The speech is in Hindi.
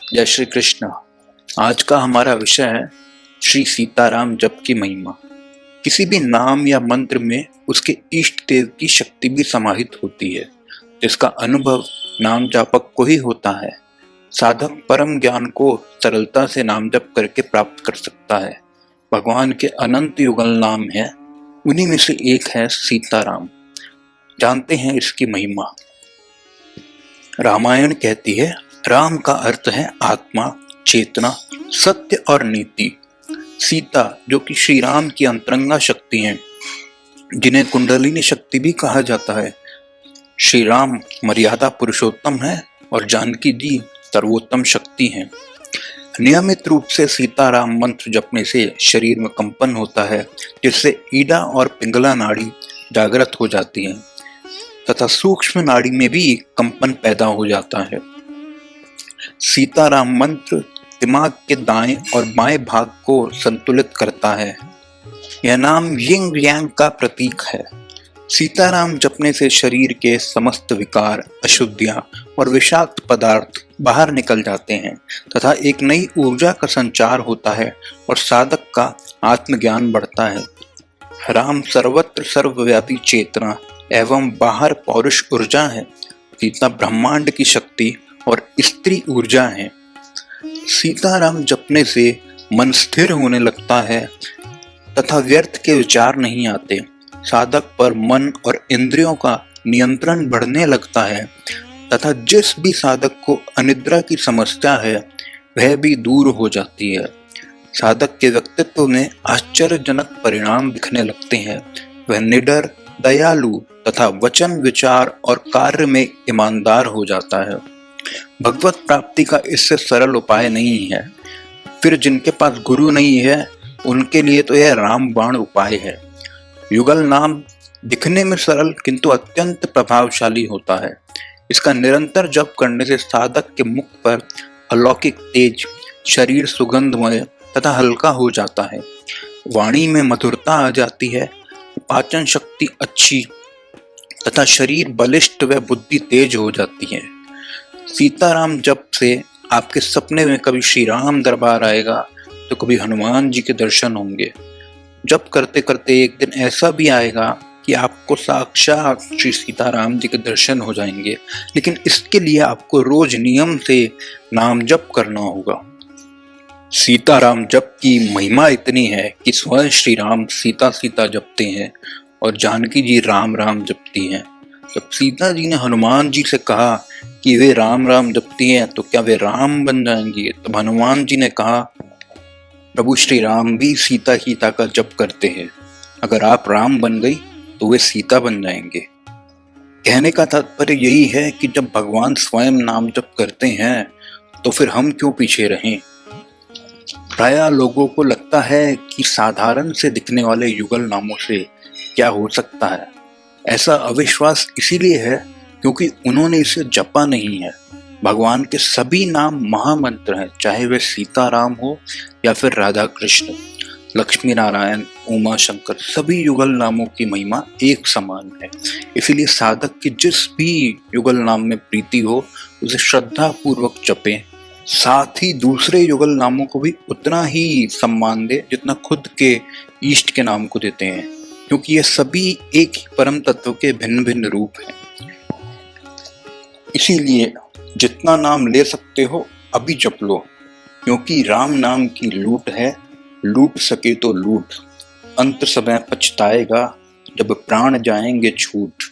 जय श्री कृष्ण। आज का हमारा विषय है श्री सीताराम जप की महिमा। किसी भी नाम या मंत्र में उसके इष्ट देव की शक्ति भी समाहित होती है, जिसका अनुभव नाम जापक को ही होता है। साधक परम ज्ञान को सरलता से नाम जप करके प्राप्त कर सकता है। भगवान के अनंत युगल नाम है, उन्हीं में से एक है सीताराम। जानते हैं इसकी महिमा। रामायण कहती है, राम का अर्थ है आत्मा, चेतना, सत्य और नीति। सीता जो कि श्री राम की अंतरंगा शक्ति हैं, जिन्हें कुंडलिनी शक्ति भी कहा जाता है। श्री राम मर्यादा पुरुषोत्तम है और जानकी जी सर्वोत्तम शक्ति हैं। नियमित रूप से सीताराम मंत्र जपने से शरीर में कंपन होता है, जिससे ईड़ा और पिंगला नाड़ी जागृत हो जाती है तथा सूक्ष्म नाड़ी में भी कंपन पैदा हो जाता है। सीताराम मंत्र दिमाग के दाएं और बाएं भाग को संतुलित करता है। यह नाम यिंग यांग का प्रतीक है। सीताराम जपने से शरीर के समस्त विकार, अशुद्धियां और विषाक्त पदार्थ बाहर निकल जाते हैं तथा एक नई ऊर्जा का संचार होता है और साधक का आत्मज्ञान बढ़ता है। राम सर्वत्र सर्वव्यापी चेतना एवं बाहर पौरुष ऊर्जा है। सीता ब्रह्मांड की शक्ति और स्त्री ऊर्जा है। सीताराम जपने से मन स्थिर होने लगता है तथा व्यर्थ के विचार नहीं आते। साधक पर मन और इंद्रियों का नियंत्रण बढ़ने लगता है तथा जिस भी साधक को अनिद्रा की समस्या है वह भी दूर हो जाती है। साधक के व्यक्तित्व में आश्चर्यजनक परिणाम दिखने लगते हैं। वह निडर, दयालु तथा वचन, विचार और कार्य में ईमानदार हो जाता है। भगवत प्राप्ति का इससे सरल उपाय नहीं है। फिर जिनके पास गुरु नहीं है उनके लिए तो यह रामबाण उपाय है। युगल नाम दिखने में सरल किंतु अत्यंत प्रभावशाली होता है। इसका निरंतर जप करने से साधक के मुख पर अलौकिक तेज, शरीर सुगंधमय तथा हल्का हो जाता है। वाणी में मधुरता आ जाती है, पाचन शक्ति अच्छी तथा शरीर बलिष्ठ व बुद्धि तेज हो जाती है। सीताराम जप से आपके सपने में कभी श्री राम दरबार आएगा तो कभी हनुमान जी के दर्शन होंगे। जप करते करते एक दिन ऐसा भी आएगा कि आपको साक्षात श्री सीताराम जी के दर्शन हो जाएंगे, लेकिन इसके लिए आपको रोज नियम से नाम जप करना होगा। सीताराम जप की महिमा इतनी है कि स्वयं श्री राम सीता सीता जपते हैं और जानकी जी राम राम जपती हैं। जब सीता जी ने हनुमान जी से कहा कि वे राम राम जपती हैं तो क्या वे राम बन जाएंगी, तब हनुमान जी ने कहा, प्रभु श्री राम भी सीता सीता का जप करते हैं। अगर आप राम बन गई तो वे सीता बन जाएंगे। कहने का तात्पर्य यही है कि जब भगवान स्वयं नाम जप करते हैं तो फिर हम क्यों पीछे रहें। प्रायः लोगों को लगता है कि साधारण से दिखने वाले युगल नामों से क्या हो सकता है। ऐसा अविश्वास इसीलिए है क्योंकि उन्होंने इसे जपा नहीं है। भगवान के सभी नाम महामंत्र हैं, चाहे वे सीताराम हो या फिर राधा कृष्ण, लक्ष्मी नारायण, उमा शंकर, सभी युगल नामों की महिमा एक समान है। इसीलिए साधक की जिस भी युगल नाम में प्रीति हो उसे श्रद्धा पूर्वक जपें। साथ ही दूसरे युगल नामों को भी उतना ही सम्मान दे जितना खुद के इष्ट के नाम को देते हैं, क्योंकि ये सभी एक ही परम तत्व के भिन्न भिन्न रूप हैं। इसीलिए जितना नाम ले सकते हो अभी जप लो, क्योंकि राम नाम की लूट है, लूट सके तो लूट। अंत समय पछताएगा जब प्राण जाएंगे छूट।